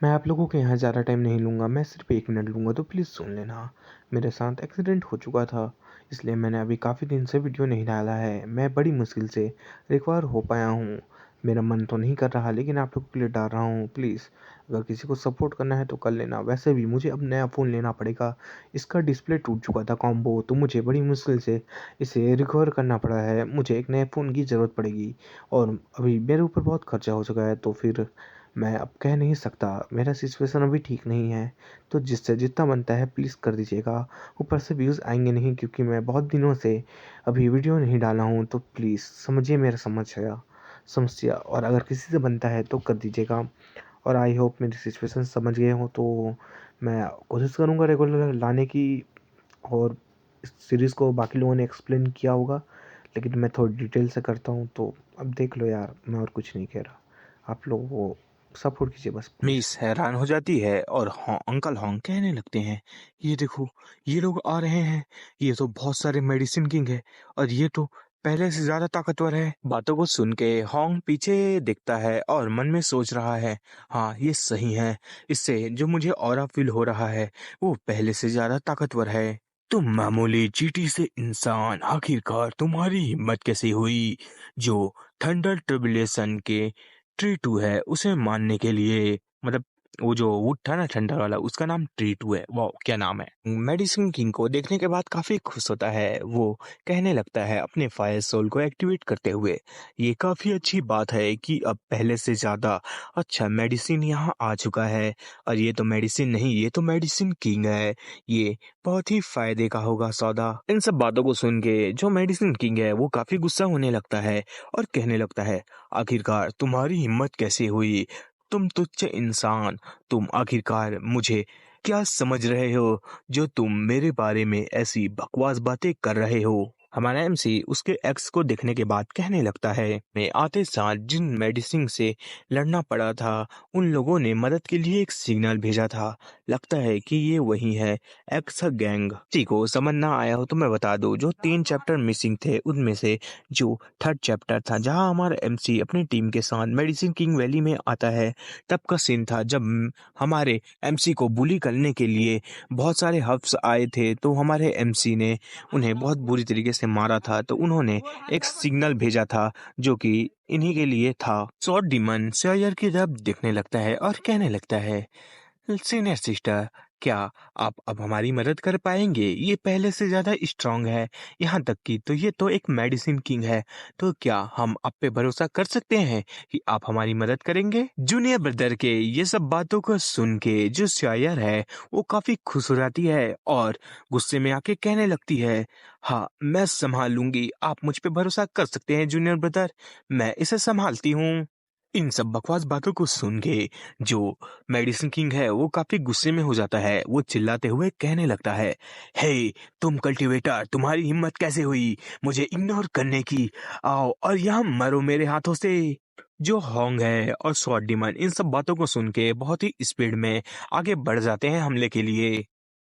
मैं आप लोगों के यहाँ ज़्यादा टाइम नहीं लूँगा, मैं सिर्फ़ 1 मिनट लूँगा तो प्लीज़ सुन लेना। मेरे साथ एक्सीडेंट हो चुका था, इसलिए मैंने अभी काफ़ी दिन से वीडियो नहीं डाला है। मैं बड़ी मुश्किल से रिकवर हो पाया हूँ। मेरा मन तो नहीं कर रहा लेकिन आप लोगों के लिए डाल रहा हूँ प्लीज़। अगर किसी को सपोर्ट करना है तो कर लेना। वैसे भी मुझे अब नया फ़ोन लेना पड़ेगा। इसका डिस्प्ले टूट चुका था कॉम्बो, तो मुझे बड़ी मुश्किल से इसे रिकवर करना पड़ा है। मुझे एक नए फ़ोन की ज़रूरत पड़ेगी और अभी मेरे ऊपर बहुत खर्चा हो चुका है, तो फिर मैं अब कह नहीं सकता, मेरा सिचुएशन अभी ठीक नहीं है, तो जिससे जितना बनता है प्लीज़ कर दीजिएगा। ऊपर से व्यूज़ आएँगे नहीं क्योंकि मैं बहुत दिनों से अभी वीडियो नहीं डाला हूँ, तो प्लीज़ समझिए मेरा समस्या और अगर किसी से बनता है तो कर दीजिएगा। और आई होप मेरी सिचुएशन समझ गए हों, तो मैं कोशिश करूँगा रेगुलर लाने की। और इस सीरीज़ को बाकी लोगों ने एक्सप्लेन किया होगा, लेकिन मैं थोड़ी डिटेल से करता हूँ, तो अब देख लो यार, मैं और कुछ नहीं कह रहा। आप लोग वो सपोर्ट कीजिए बस प्लीज़। मिस हैरान हो जाती है और अंकल होंग कहने लगते हैं, ये देखो, ये लोग आ रहे हैं। ये तो बहुत सारे मेडिसिन किंग है और ये तो पहले से ज्यादा ताकतवर है। बातों को सुन के होंग पीछे देखता है और मन में सोच रहा है, हाँ ये सही है। इससे जो मुझे ऑरा फील हो रहा है वो पहले से ज्यादा ताकतवर है। तुम मामूली चींटी से इंसान, आखिरकार तुम्हारी हिम्मत कैसे हुई जो थंडर ट्रिबुलेशन के ट्री टू है उसे मानने के लिए। मतलब वो जो वुड था ना ठंडा वाला, उसका नाम ट्री टू है। वाह क्या नाम है। मेडिसिन किंग को देखने के बाद काफी खुश होता है। वो कहने लगता है अपने फायर सोल को एक्टिवेट करते हुए, ये काफी अच्छी बात है कि अब पहले से ज्यादा अच्छा मेडिसिन यहाँ आ चुका है। और ये तो मेडिसिन नहीं, ये तो मेडिसिन किंग है। ये बहुत ही फायदे का होगा सौदा। इन सब बातों को सुन के जो मेडिसिन किंग है वो काफी गुस्सा होने लगता है और कहने लगता है, आखिरकार तुम्हारी हिम्मत कैसे हुई, तुम तुच्छ इंसान, तुम आखिरकार मुझे क्या समझ रहे हो जो तुम मेरे बारे में ऐसी बकवास बातें कर रहे हो। हमारा एमसी उसके एक्स को देखने के बाद कहने लगता है, मैं आते साल जिन मेडिसिन से लड़ना पड़ा था उन लोगों ने मदद के लिए एक सिग्नल भेजा था। लगता है कि ये वही है, एक्स गैंग। किसी को समझ ना आया हो तो मैं बता दूं, जो 3 चैप्टर मिसिंग थे उनमें से जो थर्ड चैप्टर था जहां हमारा एमसी अपनी टीम के साथ मेडिसिन किंग वैली में आता है, तब का सीन था जब हमारे एमसी को बुली करने के लिए बहुत सारे हब्स आए थे। तो हमारे एमसी ने उन्हें बहुत बुरी तरीके से मारा था। तो उन्होंने एक सिग्नल भेजा था जो कि इन्हीं के लिए था। शॉर्ट डीमन सॉयर की तरफ देखने लगता है और कहने लगता है, सीनियर सिस्टर, क्या आप अब हमारी मदद कर पाएंगे? ये पहले से ज्यादा स्ट्रांग है। यहाँ तक कि तो ये तो एक मेडिसिन किंग है। तो क्या हम आप पे भरोसा कर सकते हैं कि आप हमारी मदद करेंगे? जूनियर ब्रदर के ये सब बातों को सुन के जो शायर है वो काफी खुश हो जाती है और गुस्से में आके कहने लगती है, हाँ मैं संभाल लूंगी, आप मुझ पे भरोसा कर सकते हैं जूनियर ब्रदर, मैं इसे संभालती हूँ। इन सब बकवास बातों को सुन के जो मेडिसिन किंग है वो काफी गुस्से में हो जाता है। वो चिल्लाते हुए कहने लगता है, हे तुम कल्टीवेटर, तुम्हारी हिम्मत कैसे हुई मुझे इग्नोर करने की, आओ और यहाँ मरो मेरे हाथों से। जो होंग है और स्वॉर्ड डीमन इन सब बातों को सुन के बहुत ही स्पीड में आगे बढ़ जाते हैं हमले के लिए।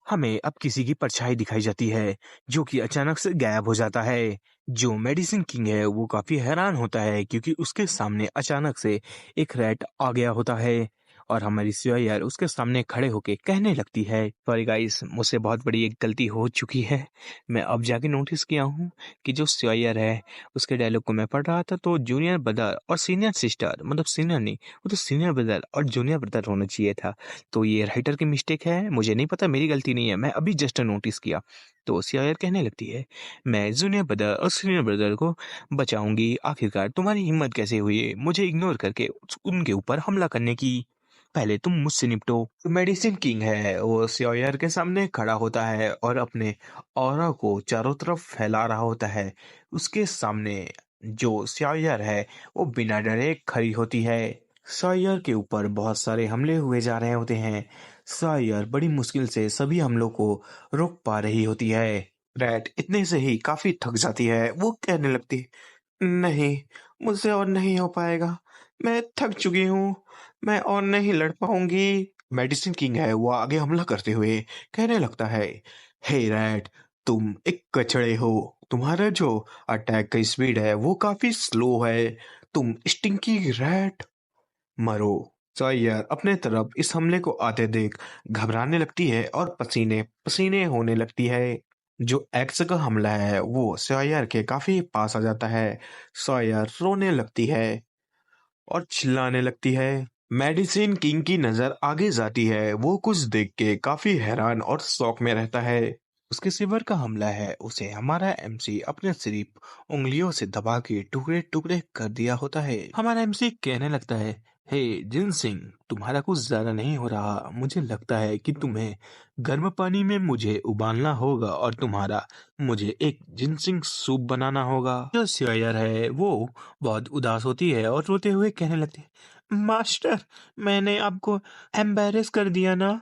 हमें अब किसी की परछाई दिखाई जाती है जो कि अचानक से गायब हो जाता है। जो मेडिसिन किंग है वो काफी हैरान होता है क्योंकि उसके सामने अचानक से एक रैट आ गया होता है और हमारी सॉयर उसके सामने खड़े होके कहने लगती है, सॉरी गाइस, मुझसे बहुत बड़ी एक गलती हो चुकी है। मैं अब जाके नोटिस किया हूँ कि जो सॉयर है उसके डायलॉग को मैं पढ़ रहा था तो जूनियर ब्रदर और सीनियर सिस्टर, मतलब सीनियर नहीं, वो तो सीनियर ब्रदर और जूनियर ब्रदर होना चाहिए था। तो ये राइटर की मिस्टेक है, मुझे नहीं पता, मेरी गलती नहीं है, मैं अभी जस्ट नोटिस किया। तो सियार कहने लगती है, मैं जूनियर ब्रदर और सीनियर ब्रदर को बचाऊंगी, आखिरकार तुम्हारी हिम्मत कैसे हुई मुझे इग्नोर करके उनके ऊपर हमला करने की, पहले तुम मुझसे निपटो। तो मेडिसिन किंग है वो सियार के सामने खड़ा होता है और अपने ऑरा को चारों तरफ फैला रहा होता है। उसके सामने जो सियार है वो बिना डरे खड़ी होती है। सायर के ऊपर बहुत सारे हमले हुए जा रहे होते हैं। सायर बड़ी मुश्किल से सभी हमलों को रोक पा रही होती है। रैट इतने से ही काफी थक जाती है। वो कहने लगती है, नहीं, मुझसे और नहीं हो पाएगा, मैं थक चुकी हूँ, मैं और नहीं लड़ पाऊंगी। मेडिसिन किंग है वो आगे हमला करते हुए कहने लगता है, हे रैट, तुम एक कचड़े हो, तुम्हारा जो अटैक का स्पीड है वो काफी स्लो है, तुम स्टिंकी रैट, मरो। सॉयर अपने तरफ इस हमले को आते देख घबराने लगती है और पसीने पसीने होने लगती है। जो एक्स का हमला है वो सॉयर के काफी पास आ जाता है। सॉयर रोने लगती है और चिल्लाने लगती है। मेडिसिन किंग की नजर आगे जाती है। वो कुछ देख के काफी हैरान और शौक में रहता है। उसके सिवर का हमला है उसे हमारा एमसी अपने सिर्फ उंगलियों से दबा के टुकड़े टुकड़े कर दिया होता है। हमारा एमसी कहने लगता है, हे जिन सिंह, तुम्हारा कुछ ज्यादा नहीं हो रहा। मुझे लगता है कि तुम्हें गर्म पानी में मुझे उबालना होगा और तुम्हारा मुझे एक जिनसिंग सूप बनाना होगा। जो शेयर है वो बहुत उदास होती है और रोते हुए कहने लगती है, मास्टर, मैंने आपको एम्बेरस कर दिया ना?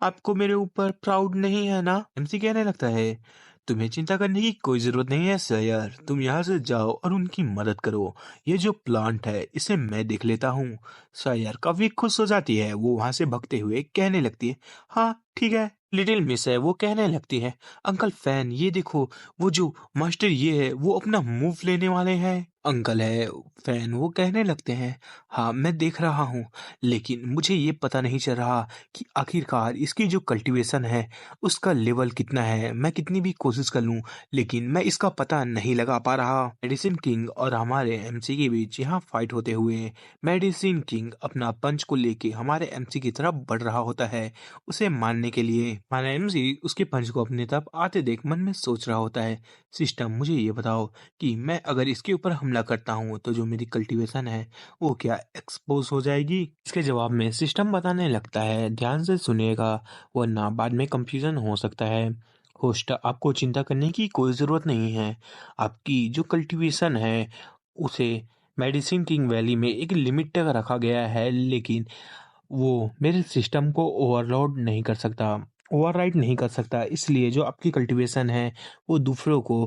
आपको मेरे ऊपर प्राउड नहीं है ना? एमसी कहने लगता है, तुम्हें चिंता करने की कोई जरूरत नहीं है सैयर। तुम यहाँ से जाओ और उनकी मदद करो। ये जो प्लांट है इसे मैं देख लेता हूँ। सैयर काफी खुश हो जाती है। वो वहां से भगते हुए कहने लगती है, हाँ ठीक है। लिटिल मिस है वो कहने लगती है, अंकल फैन ये देखो, वो जो मास्टर ये है वो अपना मूव लेने वाले हैं। अंकल है फैन वो कहने लगते हैं, हाँ मैं देख रहा हूँ, लेकिन मुझे ये पता नहीं चल रहा कि आखिरकार इसकी जो कल्टीवेशन है उसका लेवल कितना है। मैं कितनी भी कोशिश कर लूं लेकिन मैं इसका पता नहीं लगा पा रहा। मेडिसिन किंग और हमारे एमसी के बीच यहाँ फाइट होते हुए मेडिसिन किंग अपना पंच को लेके हमारे एमसी की तरफ बढ़ रहा होता है उसे मारने के लिए। हमारा एमसी उसके पंच को अपनी तरफ आते देख मन में सोच रहा होता है, सिस्टम मुझे ये बताओ कि मैं अगर इसके ऊपर हमला करता हूँ तो जो मेरी कल्टीवेशन है वो क्या एक्सपोज हो जाएगी? इसके जवाब में सिस्टम बताने लगता है, ध्यान से सुनिएगा वरना बाद में कंफ्यूजन हो सकता है। होस्ट, आपको चिंता करने की कोई ज़रूरत नहीं है। आपकी जो कल्टीवेशन है उसे मेडिसिन किंग वैली में एक लिमिट तक रखा गया है, लेकिन वो मेरे सिस्टम को ओवरलोड नहीं कर सकता, ओवरराइड नहीं कर सकता। इसलिए जो आपकी कल्टीवेशन है वो दूसरों को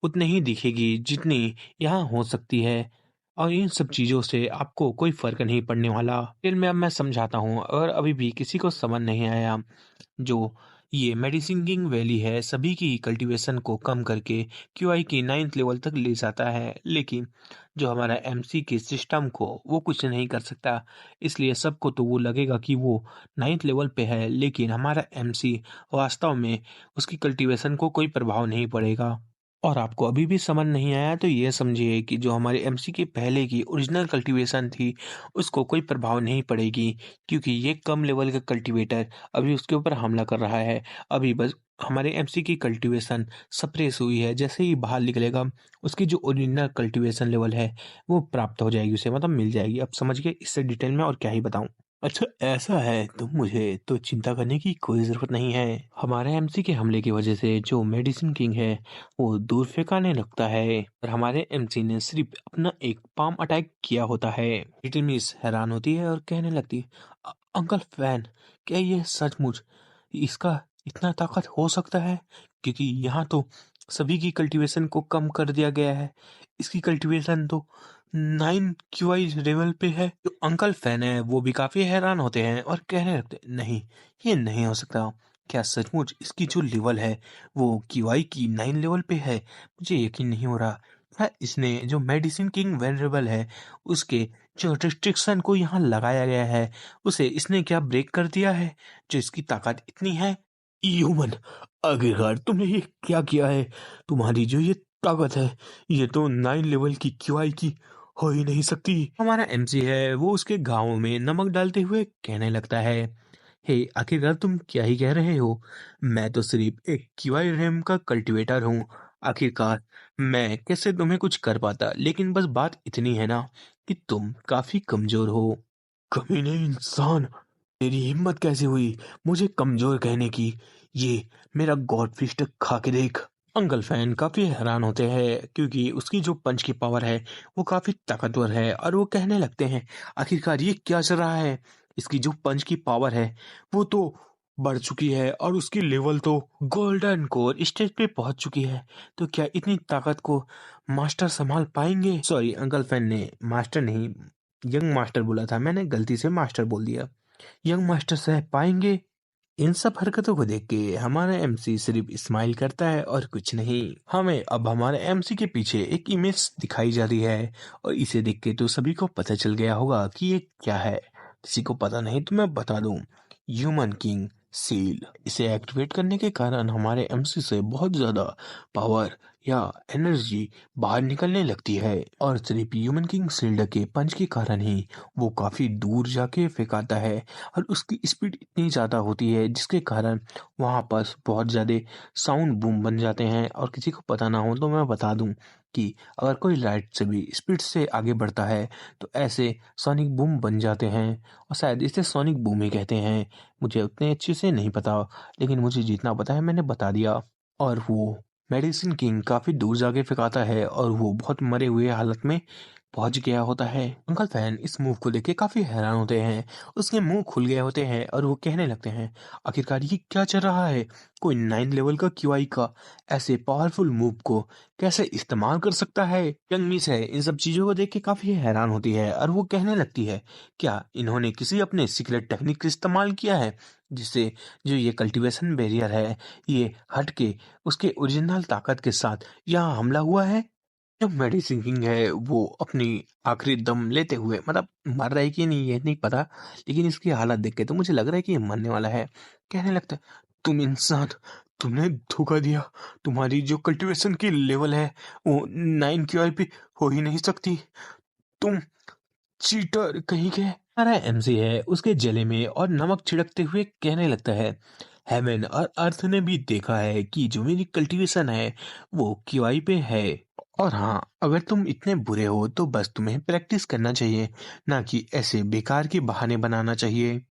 उतनी ही दिखेगी जितनी यहाँ हो सकती है, और इन सब चीज़ों से आपको कोई फर्क नहीं पड़ने वाला। फिर मैं अब मैं समझाता हूँ, अगर अभी भी किसी को समझ नहीं आया, जो ये मेडिसिन किंग वैली है सभी की कल्टीवेशन को कम करके क्यूआई की 9th लेवल तक ले जाता है, लेकिन जो हमारा एमसी के सिस्टम को वो कुछ नहीं कर सकता। इसलिए सबको तो वो लगेगा कि वो 9th लेवल पे है, लेकिन हमारा एमसी वास्तव में उसकी कल्टीवेशन को कोई प्रभाव नहीं पड़ेगा। और आपको अभी भी समझ नहीं आया तो ये समझिए कि जो हमारे एमसी की पहले की ओरिजिनल कल्टीवेशन थी उसको कोई प्रभाव नहीं पड़ेगी, क्योंकि ये कम लेवल का कल्टीवेटर अभी उसके ऊपर हमला कर रहा है। अभी बस हमारे एमसी की कल्टीवेशन सप्रेस हुई है, जैसे ही बाहर निकलेगा उसकी जो ओरिजिनल कल्टीवेशन लेवल है वो प्राप्त हो जाएगी, उसे मतलब मिल जाएगी। अब समझ गए, इससे डिटेल में और क्या ही बताऊं। अच्छा ऐसा है तो मुझे तो चिंता करने की कोई ज़रूरत नहीं है। हमारे एमसी के हमले की वजह से जो मेडिसिन किंग है वो दूर फेंकाने लगता है और हमारे एमसी ने सिर्फ अपना एक पाम अटैक किया होता है। लिटिल मिस हैरान होती है और कहने लगती है, अंकल फैन, क्या ये सचमुच इसका इतना ताकत हो सकता है? क्योंकि यहाँ तो सभी की कल्टीवेशन को कम कर दिया गया है। इसकी कल्टीवेशन तो 9 क्यूआई लेवल पे है। जो अंकल फैन है वो भी काफी हैरान होते हैं और कहने लगते हैं, नहीं ये नहीं हो सकता। क्या सचमुच इसकी जो लेवल है वो क्यूआई की 9 लेवल पे है? मुझे यकीन नहीं हो रहा। क्या इसने जो मेडिसिन किंग वेनरेबल है उसके जो रिस्ट्रिक्शन को यहाँ लगाया गया है उसे इसने क्या ब्रेक कर दिया है, जो इसकी ताकत इतनी है? ह्यूमन, आखिरकार तुमने ये क्या किया है? तुम्हारी जो ये ताकत है ये तो 9 लेवल की क्यूआई की हो ही नहीं सकती। हमारा एमसी है वो उसके गाँव में नमक डालते हुए कहने लगता है, हे आखिरकार तुम क्या ही कह रहे हो? मैं तो सिर्फ एक क्यूआई रैम का कल्टीवेटर हूँ। आखिरकार मैं कैसे तुम्हें कुछ कर पाता, लेकिन बस बात इतनी है ना कि तुम काफी कमजोर हो। कमीने इंसान, तेरी हिम्मत कैसे हुई मुझे कमजोर कहने की? ये मेरा गॉड फिस्ट खा के देख। अंकल फैन काफी हैरान होते हैं क्योंकि उसकी जो पंच की पावर है वो काफी ताकतवर है, और वो कहने लगते हैं, आखिरकार ये क्या चल रहा है? इसकी जो पंच की पावर है वो तो बढ़ चुकी है और उसकी लेवल तो गोल्डन कोर स्टेज पे पहुंच चुकी है। तो क्या इतनी ताकत को मास्टर संभाल पाएंगे? सॉरी, अंकल फैन ने मास्टर नहीं, यंग मास्टर बोला था, मैंने गलती से मास्टर बोल दिया। यंग मास्टर सह पाएंगे? इन सब हरकतों को देख के हमारा एमसी सिर्फ स्माइल करता है और कुछ नहीं। हमें अब हमारे एमसी के पीछे एक इमेज दिखाई जा रही है और इसे देख के तो सभी को पता चल गया होगा कि ये क्या है। किसी को पता नहीं तो मैं बता दूं, ह्यूमन किंग सील। इसे एक्टिवेट करने के कारण हमारे एमसी से बहुत ज्यादा पावर या एनर्जी बाहर निकलने लगती है, और सिर्फ ह्यूमन किंग सील्ड के पंच के कारण ही वो काफी दूर जाके फेंकाता है। और उसकी स्पीड इतनी ज्यादा होती है जिसके कारण वहां पास बहुत ज्यादा साउंड बूम बन जाते हैं। और किसी को पता ना हो तो मैं बता दूं कि अगर कोई लाइट से भी स्पीड से आगे बढ़ता है तो ऐसे सोनिक बूम बन जाते हैं, और शायद इसे सोनिक बूम ही कहते हैं। मुझे उतने अच्छे से नहीं पता, लेकिन मुझे जितना पता है मैंने बता दिया। और वो मेडिसिन किंग काफी दूर जाके फेंकाता है और वो बहुत मरे हुए हालत में पहुंच गया होता है। अंकल फैन इस मूव को देख के काफी हैरान होते हैं। उसके मुंह खुल गए होते हैं और वो कहने लगते हैं, आखिरकार ये क्या चल रहा है? कोई 9 लेवल का क्यूआई का ऐसे पावरफुल मूव को कैसे इस्तेमाल कर सकता है? यंग मिस है इन सब चीजों को देख के काफी हैरान होती है और वो कहने लगती है, क्या इन्होंने किसी अपने सीक्रेट टेक्निक का इस्तेमाल किया है जिससे जो ये कल्टीवेशन बैरियर है ये हट के उसके ओरिजिनल ताकत के साथ यहाँ हमला हुआ है? जो मेडिसिन किंग है वो अपनी आखिरी दम लेते हुए, मतलब मर रहा है कि नहीं ये नहीं पता, लेकिन इसकी हालत देख के तो मुझे लग रहा है कि ये मरने वाला है। कहने लगता है, तुम इंसान, तुमने धोखा दिया। तुम्हारी जो कल्टीवेशन की लेवल है वो 9 क्यूआई पे हो ही नहीं सकती। तुम चीटर कहीं के। हमारा एमसी है उसके जले में और नमक छिड़कते हुए कहने लगता है, हेवन और अर्थ ने भी देखा है कि जो मेरी कल्टीवेशन है वो क्यूआई पे है। और हाँ, अगर तुम इतने बुरे हो तो बस तुम्हें प्रैक्टिस करना चाहिए, ना कि ऐसे बेकार के बहाने बनाना चाहिए।